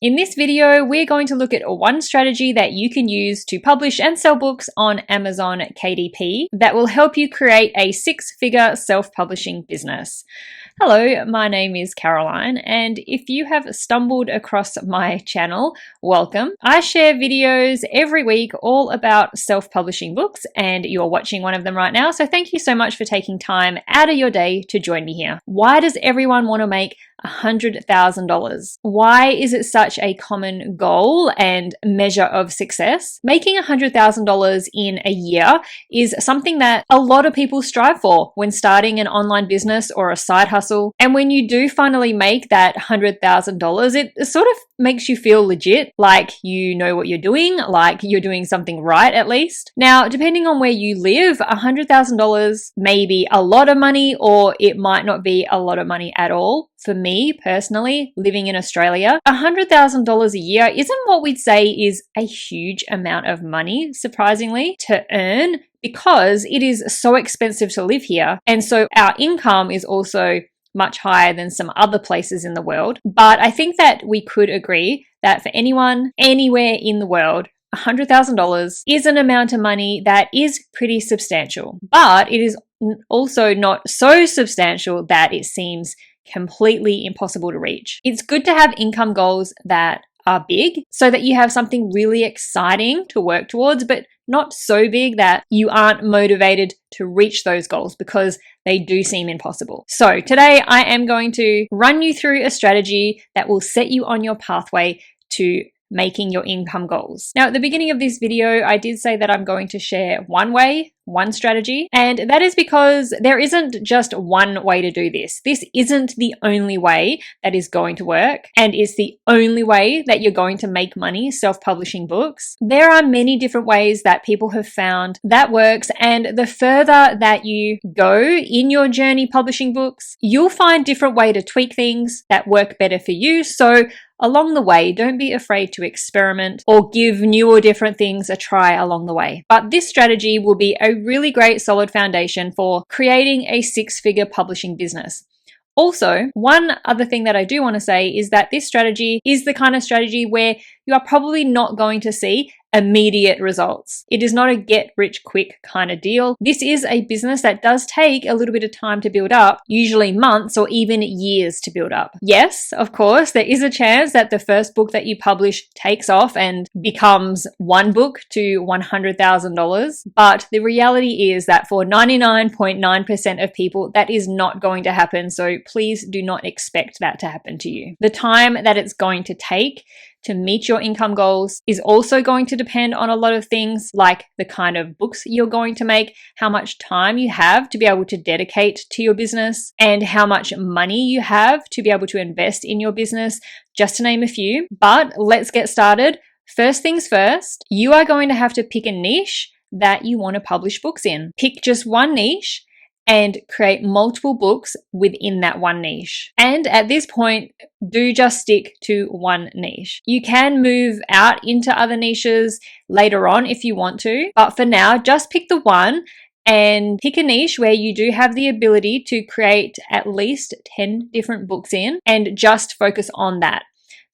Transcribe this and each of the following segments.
In this video, we're going to look at one strategy that you can use to publish and sell books on Amazon KDP that will help you create a six-figure self-publishing business. Hello, my name is Caroline, and if you have stumbled across my channel, welcome. I share videos every week all about self-publishing books, and you're watching one of them right now, so thank you so much for taking time out of your day to join me here. Why does everyone want to make $100,000? Why is it such a common goal and measure of success? Making $100,000 in a year is something that a lot of people strive for when starting an online business or a side hustle. And when you do finally make that $100,000, it sort of makes you feel legit, like you know what you're doing, like you're doing something right at least. Now, depending on where you live, $100,000 may be a lot of money or it might not be a lot of money at all. For me personally, living in Australia, $100,000 a year isn't what we'd say is a huge amount of money, surprisingly, to earn because it is so expensive to live here. And so our income is also much higher than some other places in the world. But I think that we could agree that for anyone, anywhere in the world, $100,000 is an amount of money that is pretty substantial. But it is also not so substantial that it seems completely impossible to reach. It's good to have income goals that are big so that you have something really exciting to work towards, but not so big that you aren't motivated to reach those goals because they do seem impossible. So today I am going to run you through a strategy that will set you on your pathway to making your income goals. Now, at the beginning of this video, I did say that I'm going to share one strategy, and that is because there isn't just one way to do this. This isn't the only way that is going to work, and it's the only way that you're going to make money self-publishing books. There are many different ways that people have found that works, and the further that you go in your journey publishing books, you'll find different ways to tweak things that work better for you. So along the way, don't be afraid to experiment or give new or different things a try along the way. But this strategy will be a really great solid foundation for creating a six-figure publishing business. Also, one other thing that I do want to say is that this strategy is the kind of strategy where you are probably not going to see immediate results. It is not a get rich quick kind of deal. This is a business that does take a little bit of time to build up, usually months or even years to build up. Yes, of course, there is a chance that the first book that you publish takes off and becomes one book to $100,000. But the reality is that for 99.9% of people, that is not going to happen. So please do not expect that to happen to you. The time that it's going to take to meet your income goals is also going to depend on a lot of things like the kind of books you're going to make, how much time you have to be able to dedicate to your business, and how much money you have to be able to invest in your business, just to name a few. But let's get started. First things first, you are going to have to pick a niche that you want to publish books in. Pick just one niche and create multiple books within that one niche. And at this point, do just stick to one niche. You can move out into other niches later on if you want to, but for now, just pick the one and pick a niche where you do have the ability to create at least 10 different books in and just focus on that.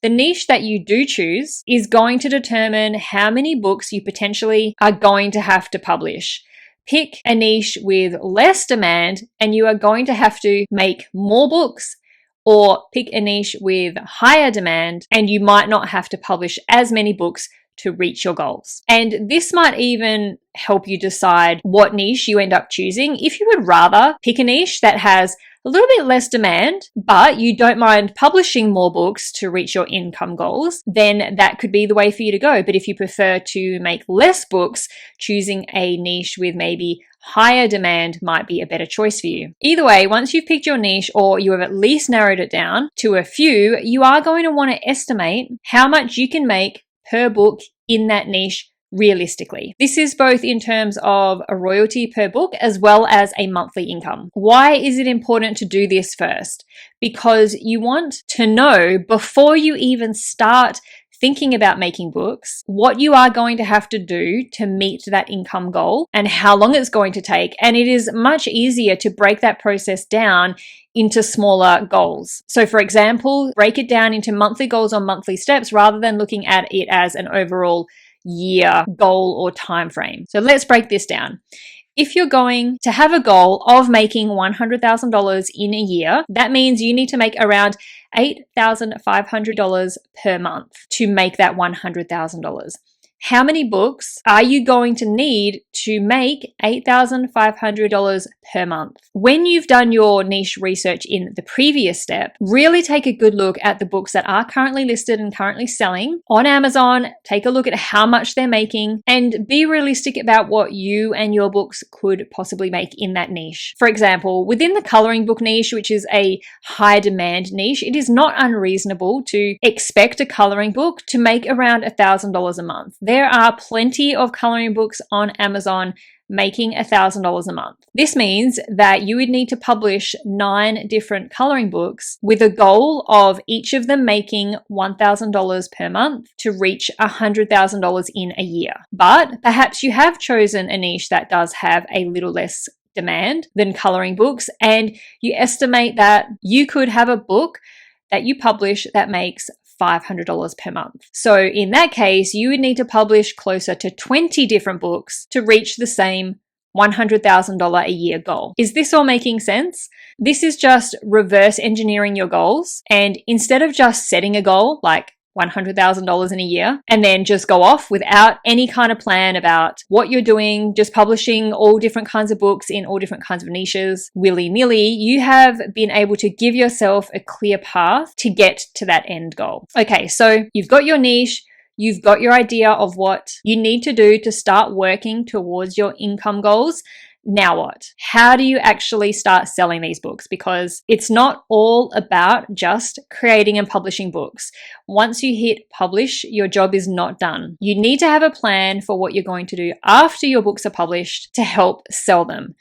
The niche that you do choose is going to determine how many books you potentially are going to have to publish. Pick a niche with less demand and you are going to have to make more books, or pick a niche with higher demand and you might not have to publish as many books to reach your goals. And this might even help you decide what niche you end up choosing. If you would rather pick a niche that has a little bit less demand, but you don't mind publishing more books to reach your income goals, then that could be the way for you to go. But if you prefer to make less books, choosing a niche with maybe higher demand might be a better choice for you. Either way, once you've picked your niche or you have at least narrowed it down to a few, you are going to want to estimate how much you can make per book in that niche realistically. This is both in terms of a royalty per book as well as a monthly income. Why is it important to do this first? Because you want to know before you even start thinking about making books, what you are going to have to do to meet that income goal and how long it's going to take. And it is much easier to break that process down into smaller goals. So for example, break it down into monthly goals or monthly steps rather than looking at it as an overall year goal or time frame. So let's break this down. If you're going to have a goal of making $100,000 in a year, that means you need to make around $8,500 per month to make that $100,000. How many books are you going to need to make $8,500 per month? When you've done your niche research in the previous step, really take a good look at the books that are currently listed and currently selling on Amazon. Take a look at how much they're making and be realistic about what you and your books could possibly make in that niche. For example, within the coloring book niche, which is a high demand niche, it is not unreasonable to expect a coloring book to make around $1,000 a month. There are plenty of coloring books on Amazon making $1,000 a month. This means that you would need to publish 9 different coloring books with a goal of each of them making $1,000 per month to reach $100,000 in a year. But perhaps you have chosen a niche that does have a little less demand than coloring books, and you estimate that you could have a book that you publish that makes $500 per month. So in that case, you would need to publish closer to 20 different books to reach the same $100,000 a year goal. Is this all making sense? This is just reverse engineering your goals. And instead of just setting a goal like $100,000 in a year and then just go off without any kind of plan about what you're doing, just publishing all different kinds of books in all different kinds of niches willy-nilly, you have been able to give yourself a clear path to get to that end goal. Okay, so you've got your niche, you've got your idea of what you need to do to start working towards your income goals. Now what? How do you actually start selling these books? Because it's not all about just creating and publishing books. Once you hit publish, your job is not done. You need to have a plan for what you're going to do after your books are published to help sell them.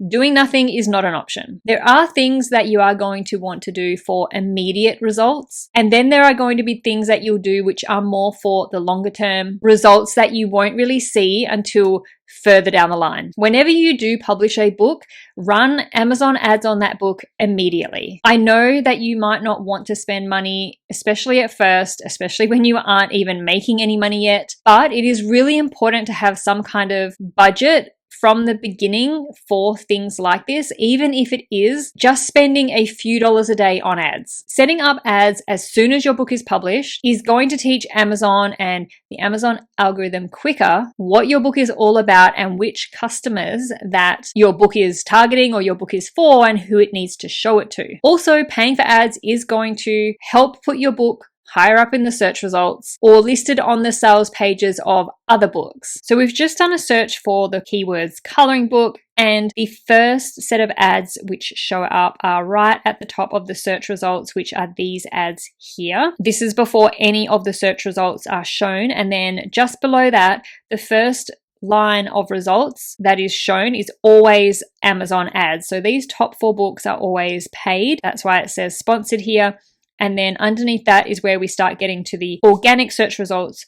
Doing nothing is not an option. There are things that you are going to want to do for immediate results, and then there are going to be things that you'll do which are more for the longer term results that you won't really see until further down the line. Whenever you do publish a book, run Amazon ads on that book immediately. I know that you might not want to spend money, especially at first, especially when you aren't even making any money yet, but it is really important to have some kind of budget from the beginning for things like this, even if it is just spending a few dollars a day on ads. Setting up ads as soon as your book is published is going to teach Amazon and the Amazon algorithm quicker what your book is all about and which customers that your book is targeting or your book is for and who it needs to show it to. Also, paying for ads is going to help put your book higher up in the search results or listed on the sales pages of other books. So we've just done a search for the keywords coloring book, and the first set of ads which show up are right at the top of the search results, which are these ads here. This is before any of the search results are shown, and then just below that, the first line of results that is shown is always Amazon ads. So these top 4 books are always paid. That's why it says sponsored here. And then underneath that is where we start getting to the organic search results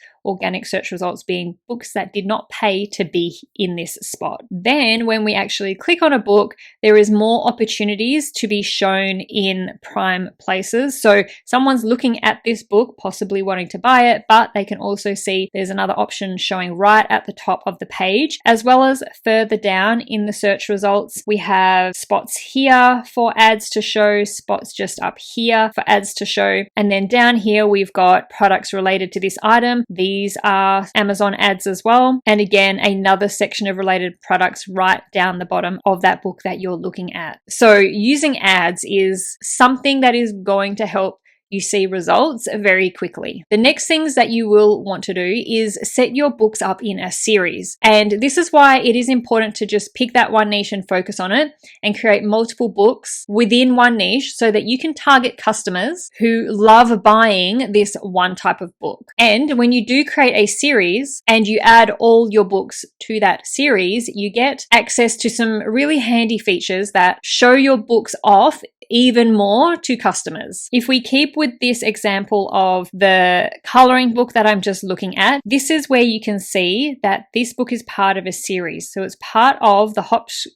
being books that did not pay to be in this spot. Then when we actually click on a book, there is more opportunities to be shown in prime places. So someone's looking at this book, possibly wanting to buy it, but they can also see there's another option showing right at the top of the page, as well as further down in the search results. We have spots here for ads to show, spots just up here for ads to show. And then down here, we've got products related to this item. These are Amazon ads as well. And again, another section of related products right down the bottom of that book that you're looking at. So using ads is something that is going to help you see results very quickly. The next things that you will want to do is set your books up in a series. And this is why it is important to just pick that one niche and focus on it and create multiple books within one niche so that you can target customers who love buying this one type of book. And when you do create a series and you add all your books to that series, you get access to some really handy features that show your books off even more to customers. If we keep with this example of the coloring book that I'm just looking at, this is where you can see that this book is part of a series. So it's part of the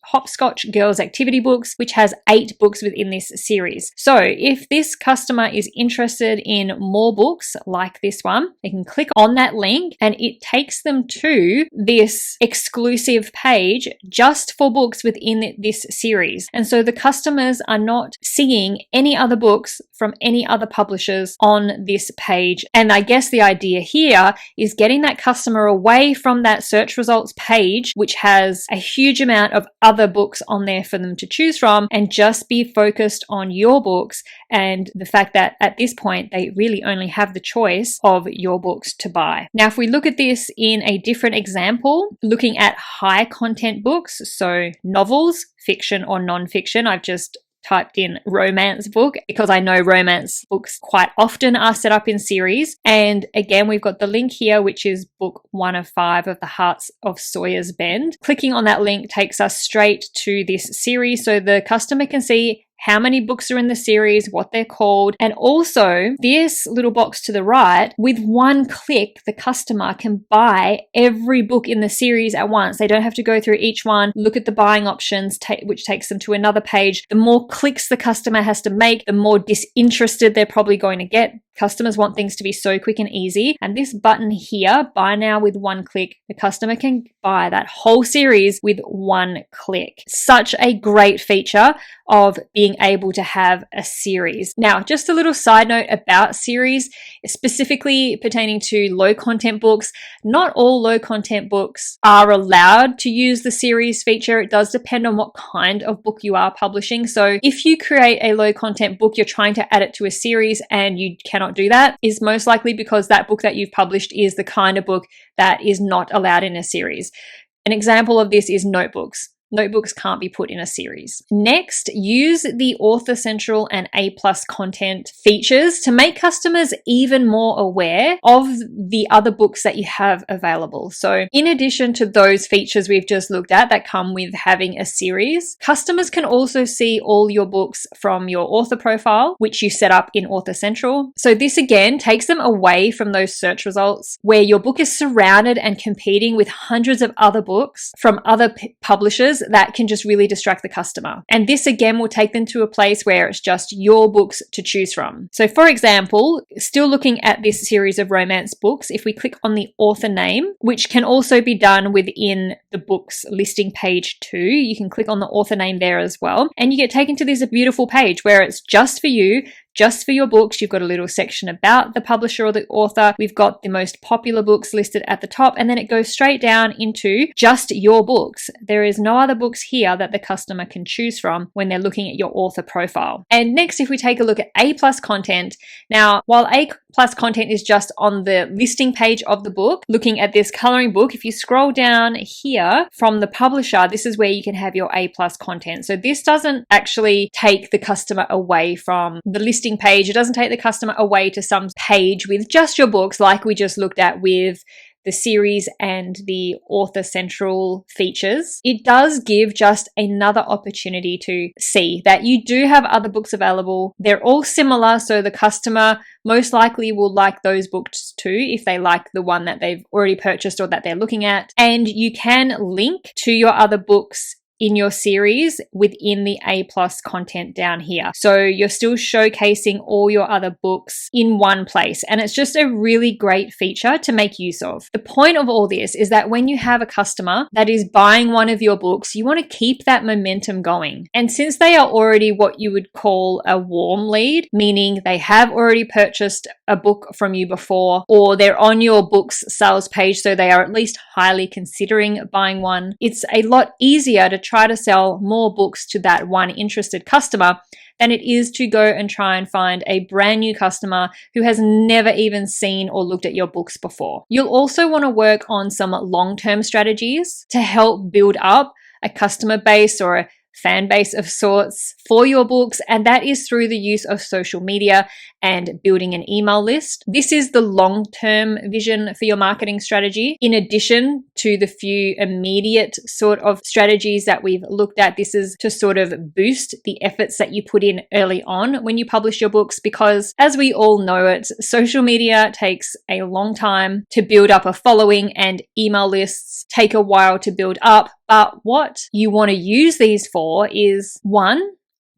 Hopscotch Girls Activity Books, which has 8 books within this series. So if this customer is interested in more books like this one, they can click on that link and it takes them to this exclusive page just for books within this series. And so the customers are not seeing any other books from any other publishers on this page. And I guess the idea here is getting that customer away from that search results page, which has a huge amount of other books on there for them to choose from, and just be focused on your books and the fact that at this point they really only have the choice of your books to buy. Now, if we look at this in a different example, looking at high content books, so novels, fiction or non-fiction, I've just typed in romance book because I know romance books quite often are set up in series. And again, we've got the link here, which is book 1 of 5 of The Hearts of Sawyer's Bend. Clicking on that link takes us straight to this series so the customer can see how many books are in the series, what they're called, and also this little box to the right, with one click, the customer can buy every book in the series at once. They don't have to go through each one, look at the buying options, which takes them to another page. The more clicks the customer has to make, the more disinterested they're probably going to get. Customers want things to be so quick and easy. And this button here, buy now with one click, the customer can buy that whole series with one click. Such a great feature of being able to have a series. Now, just a little side note about series, specifically pertaining to low content books. Not all low content books are allowed to use the series feature. It does depend on what kind of book you are publishing. So if you create a low content book, you're trying to add it to a series and you cannot do that, is most likely because that book that you've published is the kind of book that is not allowed in a series. An example of this is notebooks. Notebooks can't be put in a series. Next, use the Author Central and A+ content features to make customers even more aware of the other books that you have available. So in addition to those features we've just looked at that come with having a series, customers can also see all your books from your author profile, which you set up in Author Central. So this again takes them away from those search results where your book is surrounded and competing with hundreds of other books from other publishers that can just really distract the customer. And this again will take them to a place where it's just your books to choose from. So for example, still looking at this series of romance books, if we click on the author name, which can also be done within the book's listing page too, you can click on the author name there as well. And you get taken to this beautiful page where it's just for you, just for your books. You've got a little section about the publisher or the author. We've got the most popular books listed at the top, and then it goes straight down into just your books. There is no other books here that the customer can choose from when they're looking at your author profile. And next, if we take a look at A+ content, now while A+ content is just on the listing page of the book, looking at this coloring book, if you scroll down here from the publisher, this is where you can have your A+ content. So this doesn't actually take the customer away from the listing page. It doesn't take the customer away to some page with just your books like we just looked at with the series and the Author Central features. It does give just another opportunity to see that you do have other books available. They're all similar, so the customer most likely will like those books too if they like the one that they've already purchased or that they're looking at. And you can link to your other books in your series within the A+ content down here. So you're still showcasing all your other books in one place. And it's just a really great feature to make use of. The point of all this is that when you have a customer that is buying one of your books, you want to keep that momentum going. And since they are already what you would call a warm lead, meaning they have already purchased a book from you before, or they're on your book's sales page, so they are at least highly considering buying one, it's a lot easier to try to sell more books to that one interested customer than it is to go and try and find a brand new customer who has never even seen or looked at your books before. You'll also want to work on some long-term strategies to help build up a customer base or a fan base of sorts for your books, and that is through the use of social media and building an email list. This is the long-term vision for your marketing strategy. In addition to the few immediate sort of strategies that we've looked at, this is to sort of boost the efforts that you put in early on when you publish your books, because as we all know it, social media takes a long time to build up a following and email lists take a while to build up. But what you want to use these for is, one,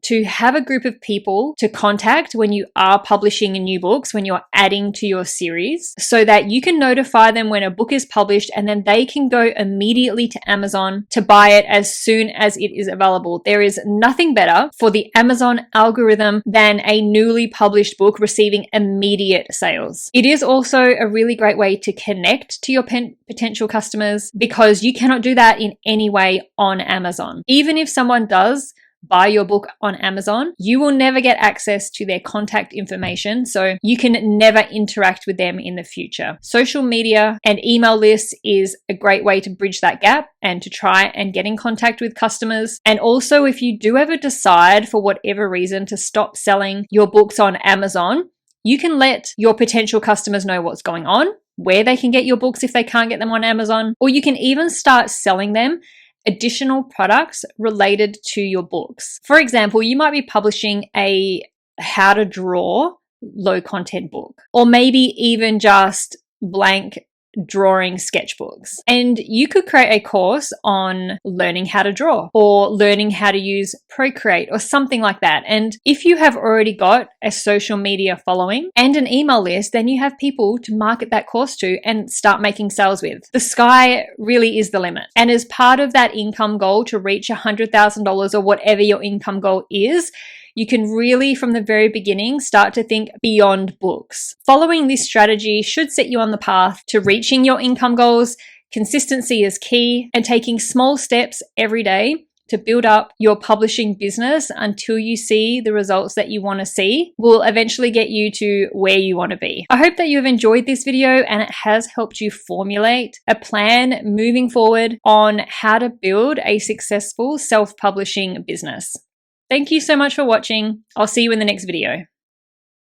to have a group of people to contact when you are publishing new books, when you're adding to your series, so that you can notify them when a book is published and then they can go immediately to Amazon to buy it as soon as it is available. There is nothing better for the Amazon algorithm than a newly published book receiving immediate sales. It is also a really great way to connect to your potential customers, because you cannot do that in any way on Amazon. Even if someone does buy your book on Amazon, you will never get access to their contact information, so you can never interact with them in the future. Social media and email lists is a great way to bridge that gap and to try and get in contact with customers. And also, if you do ever decide for whatever reason to stop selling your books on Amazon, you can let your potential customers know what's going on, where they can get your books if they can't get them on Amazon, or you can even start selling them additional products related to your books. For example, you might be publishing a how to draw low content book, or maybe even just blank drawing sketchbooks. And you could create a course on learning how to draw or learning how to use Procreate or something like that. And if you have already got a social media following and an email list, then you have people to market that course to and start making sales with. The sky really is the limit. And as part of that income goal to reach $100,000 or whatever your income goal is, you can really, from the very beginning, start to think beyond books. Following this strategy should set you on the path to reaching your income goals. Consistency is key, and taking small steps every day to build up your publishing business until you see the results that you want to see will eventually get you to where you want to be. I hope that you have enjoyed this video and it has helped you formulate a plan moving forward on how to build a successful self-publishing business. Thank you so much for watching. I'll see you in the next video.